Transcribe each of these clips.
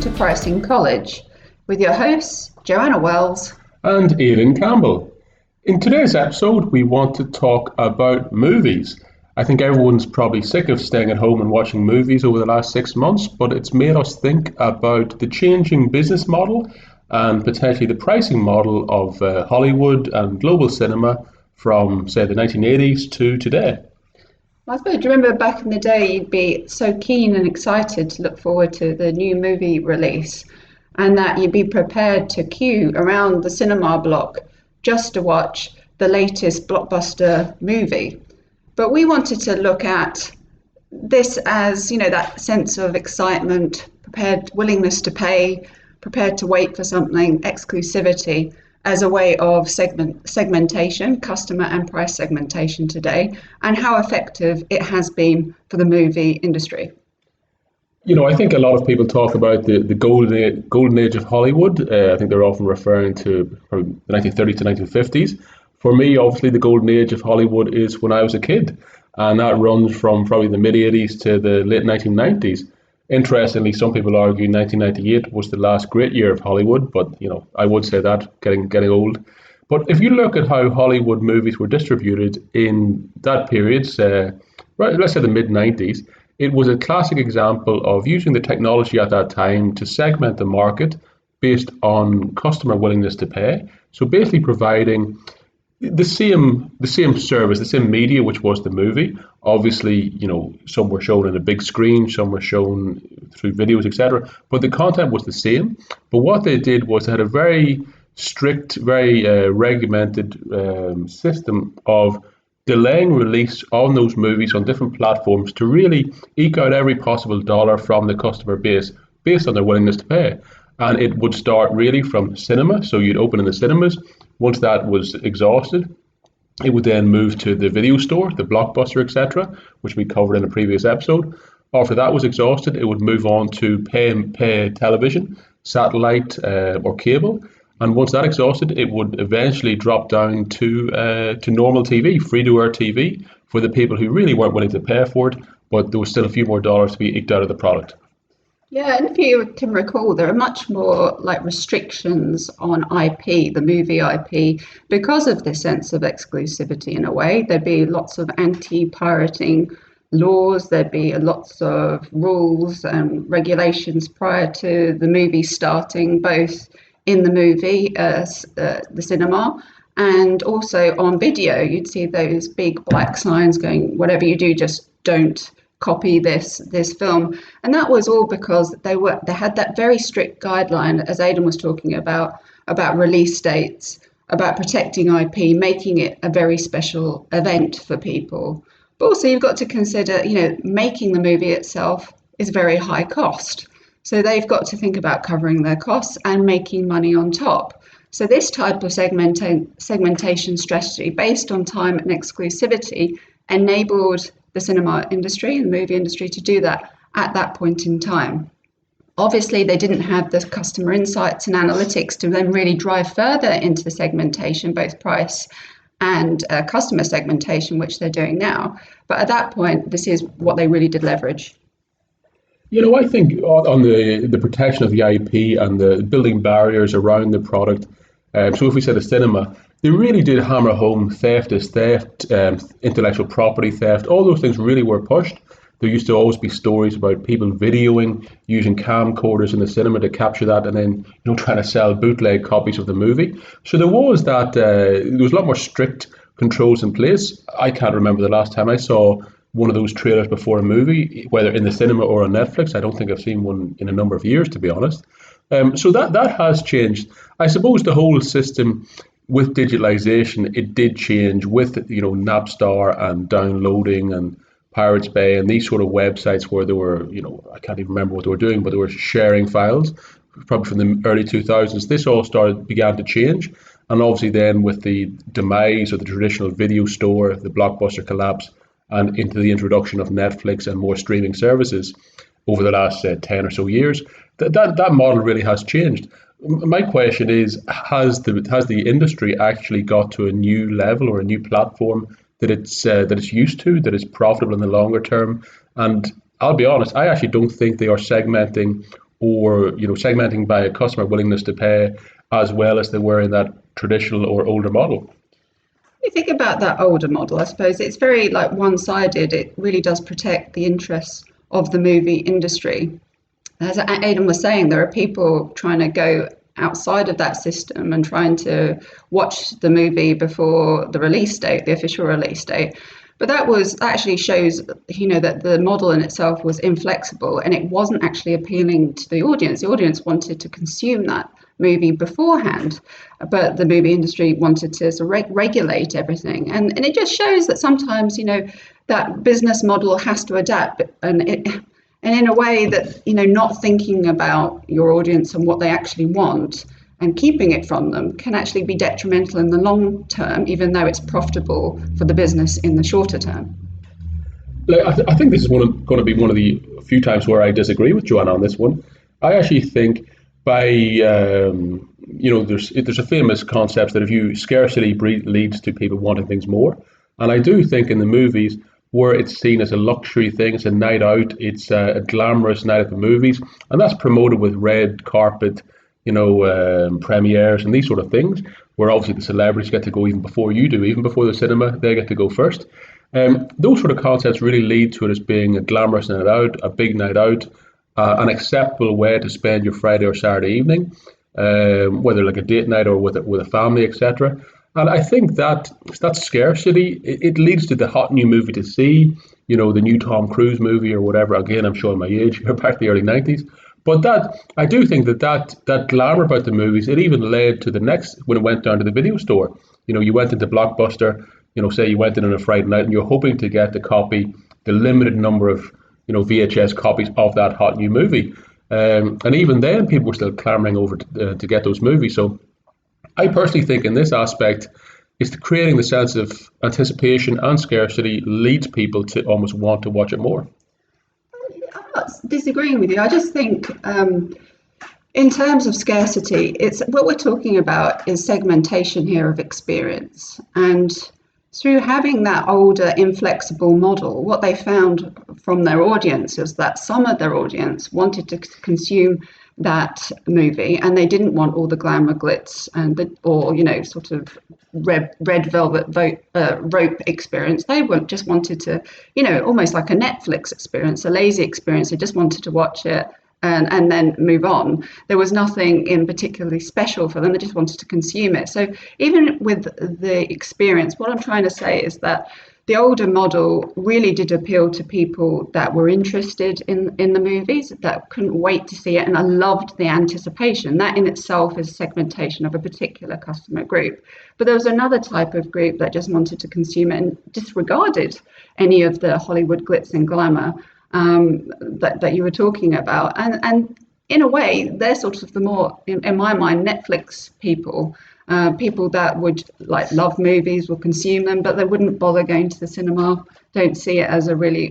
to Pricing College with your hosts, Joanna Wells and Aidan Campbell. In today's episode, we want to talk about movies. I think everyone's probably sick of staying at home and watching movies over the last 6 months, but it's made us think about the changing business model and potentially the pricing model of Hollywood and global cinema from, say, the 1980s to today. I suppose, do you remember back in the day you'd be so keen and excited to look forward to the new movie release and that you'd be prepared to queue around the cinema block just to watch the latest blockbuster movie. But we wanted to look at this as, that sense of excitement, prepared willingness to pay, prepared to wait for something, exclusivity, as a way of segmentation, customer and price segmentation today, and how effective it has been for the movie industry. I think a lot of people talk about the golden age of Hollywood. I think they're often referring to from the 1930s to 1950s. For me, obviously, the golden age of Hollywood is when I was a kid, and that runs from probably the mid-80s to the late 1990s. Interestingly, some people argue 1998 was the last great year of Hollywood, but I would say that getting old. But if you look at how Hollywood movies were distributed in that period, let's say the mid-90s, it was a classic example of using the technology at that time to segment the market based on customer willingness to pay. So basically providing the same service, the same media, which was the movie. Obviously, some were shown on a big screen, some were shown through videos, etc. But the content was the same. But what they did was they had a very strict, very regimented system of delaying release on those movies on different platforms to really eke out every possible dollar from the customer base based on their willingness to pay. And it would start really from cinema. So you'd open in the cinemas. Once that was exhausted, it would then move to the video store, the Blockbuster, etc., which we covered in a previous episode. After that was exhausted, it would move on to pay television, satellite or cable. And once that exhausted, it would eventually drop down to normal TV, free-to-air TV, for the people who really weren't willing to pay for it, but there was still a few more dollars to be eked out of the product. Yeah, and if you can recall, there are much more restrictions on IP, the movie IP, because of this sense of exclusivity in a way. There'd be lots of anti-pirating laws, there'd be lots of rules and regulations prior to the movie starting, both in the movie, the cinema, and also on video. You'd see those big black signs going, whatever you do, just don't copy this film. And that was all because they had that very strict guideline, as Aidan was talking about release dates, about protecting IP, making it a very special event for people. But also you've got to consider, making the movie itself is very high cost. So they've got to think about covering their costs and making money on top. So this type of segmentation strategy based on time and exclusivity enabled the cinema industry and the movie industry to do that at that point in time. Obviously, they didn't have the customer insights and analytics to then really drive further into the segmentation, both price and customer segmentation, which they're doing now. But at that point, this is what they really did leverage. I think on the protection of the IP and the building barriers around the product, so if we say the cinema, they really did hammer home theft is theft, intellectual property theft, all those things really were pushed. There used to always be stories about people videoing, using camcorders in the cinema to capture that and then, trying to sell bootleg copies of the movie. So there was a lot more strict controls in place. I can't remember the last time I saw one of those trailers before a movie, whether in the cinema or on Netflix. I don't think I've seen one in a number of years, to be honest. So that has changed. I suppose the whole system with digitalisation, it did change with, Napstar and downloading and Pirates Bay and these sort of websites where they were, I can't even remember what they were doing, but they were sharing files, probably from the early 2000s. This all began to change. And obviously then with the demise of the traditional video store, the Blockbuster collapse, and into the introduction of Netflix and more streaming services over the last 10 or so years, that model really has changed. My question is, has the industry actually got to a new level or a new platform that it's used to, that is profitable in the longer term? And I'll be honest, I actually don't think they are segmenting or segmenting by a customer willingness to pay, as well as they were in that traditional or older model. You think about that older model, I suppose it's very like one-sided. It really does protect the interests of the movie industry. As Aidan was saying, there are people trying to go outside of that system and trying to watch the movie before the release date, the official release date. But that actually shows, that the model in itself was inflexible, and it wasn't actually appealing to the audience. The audience wanted to consume that movie beforehand, but the movie industry wanted to sort of regulate everything. And it just shows that sometimes, that business model has to adapt, and in a way that, not thinking about your audience and what they actually want and keeping it from them can actually be detrimental in the long term, even though it's profitable for the business in the shorter term. I think this is going to be one of the few times where I disagree with Joanna on this one. I actually think there's a famous concept that if you scarcity leads to people wanting things more. And I do think in the movies, where it's seen as a luxury thing, it's a night out, it's a glamorous night at the movies, and that's promoted with red carpet, premieres and these sort of things, where obviously the celebrities get to go even before you do, even before the cinema, they get to go first. Those sort of concepts really lead to it as being a glamorous night out, a big night out, an acceptable way to spend your Friday or Saturday evening, whether like a date night or with a family, etc. And I think that scarcity, it leads to the hot new movie to see, the new Tom Cruise movie or whatever. Again, I'm showing my age here, back to the early 90s. But I do think that glamour about the movies, it even led to the next, when it went down to the video store. You went into Blockbuster, say you went in on a Friday night and you're hoping to get the limited number of, VHS copies of that hot new movie. And even then, people were still clamoring over to get those movies. So I personally think in this aspect, it's creating the sense of anticipation and scarcity leads people to almost want to watch it more. I'm not disagreeing with you. I just think in terms of scarcity, it's what we're talking about is segmentation here of experience. And through having that older inflexible model, what they found from their audience is that some of their audience wanted to consume that movie, and they didn't want all the glamour glitz and sort of red velvet rope experience. They just wanted to, almost like a Netflix experience, a lazy experience. They just wanted to watch it and then move on. There was nothing in particularly special for them. They just wanted to consume it. So even with the experience, what I'm trying to say is that the older model really did appeal to people that were interested in the movies, that couldn't wait to see it, and I loved the anticipation. That in itself is segmentation of a particular customer group. But there was another type of group that just wanted to consume it and disregarded any of the Hollywood glitz and glamour that you were talking about. And in a way, they're sort of the more, in my mind, Netflix people. People that would love movies, will consume them, but they wouldn't bother going to the cinema, don't see it as a really,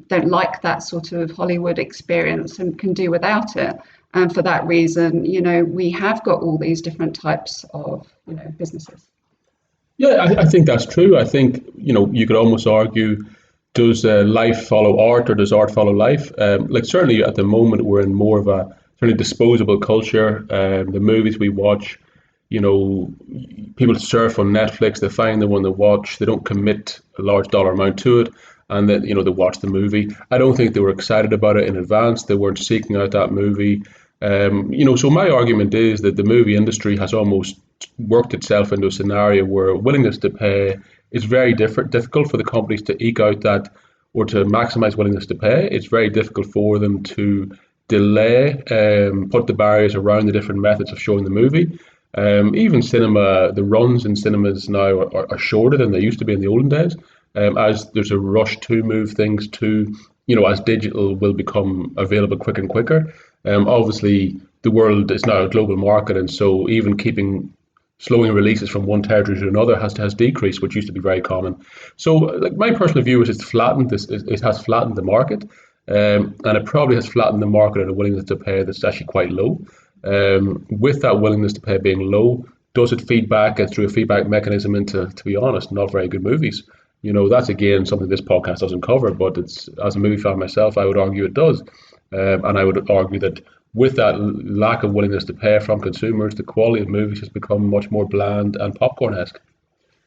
don't like that sort of Hollywood experience and can do without it. And for that reason, we have got all these different types of, businesses. Yeah, I think that's true. I think, you could almost argue, does life follow art or does art follow life? Certainly at the moment, we're in more of a certainly disposable culture. The movies we watch, people surf on Netflix, they find the one they watch, they don't commit a large dollar amount to it, and then, they watch the movie. I don't think they were excited about it in advance. They weren't seeking out that movie. So my argument is that the movie industry has almost worked itself into a scenario where willingness to pay is very difficult for the companies to eke out that, or to maximize willingness to pay. It's very difficult for them to delay, put the barriers around the different methods of showing the movie. Even cinema, the runs in cinemas now are shorter than they used to be in the olden days, as there's a rush to move things to, as digital will become available quicker and quicker. Obviously, the world is now a global market, and so even slowing releases from one territory to another has decreased, which used to be very common. So, my personal view is it has flattened the market, and it probably has flattened the market at a willingness to pay that's actually quite low. With that willingness to pay being low, does it feed back through a feedback mechanism into, to be honest, not very good movies? That's again something this podcast doesn't cover, but it's, as a movie fan myself, I would argue it does. And I would argue that with that lack of willingness to pay from consumers, the quality of movies has become much more bland and popcorn-esque.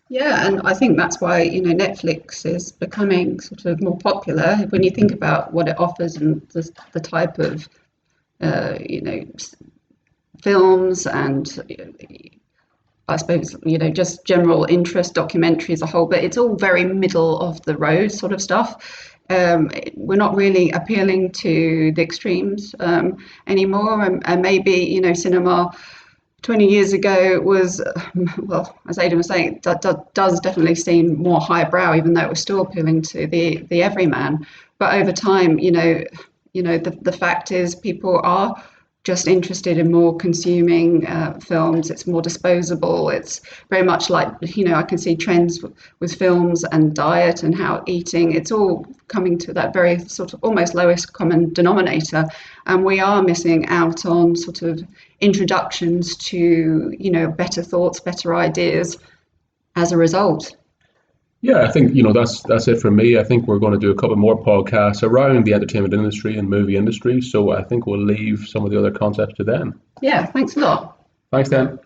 Yeah, and I think that's why, Netflix is becoming sort of more popular when you think about what it offers and the type of, films and I suppose, just general interest documentaries as a whole, but it's all very middle of the road sort of stuff. We're not really appealing to the extremes anymore, and maybe, cinema 20 years ago was, well, as Aidan was saying, does definitely seem more highbrow, even though it was still appealing to the everyman. But over time, the fact is people are just interested in more consuming films. It's more disposable. It's very much like, I can see trends with films and diet and how eating, it's all coming to that very sort of almost lowest common denominator. And we are missing out on sort of introductions to, better thoughts, better ideas as a result. Yeah, I think that's it for me. I think we're going to do a couple more podcasts around the entertainment industry and movie industry. So I think we'll leave some of the other concepts to them. Yeah, thanks a lot. Thanks, Dan.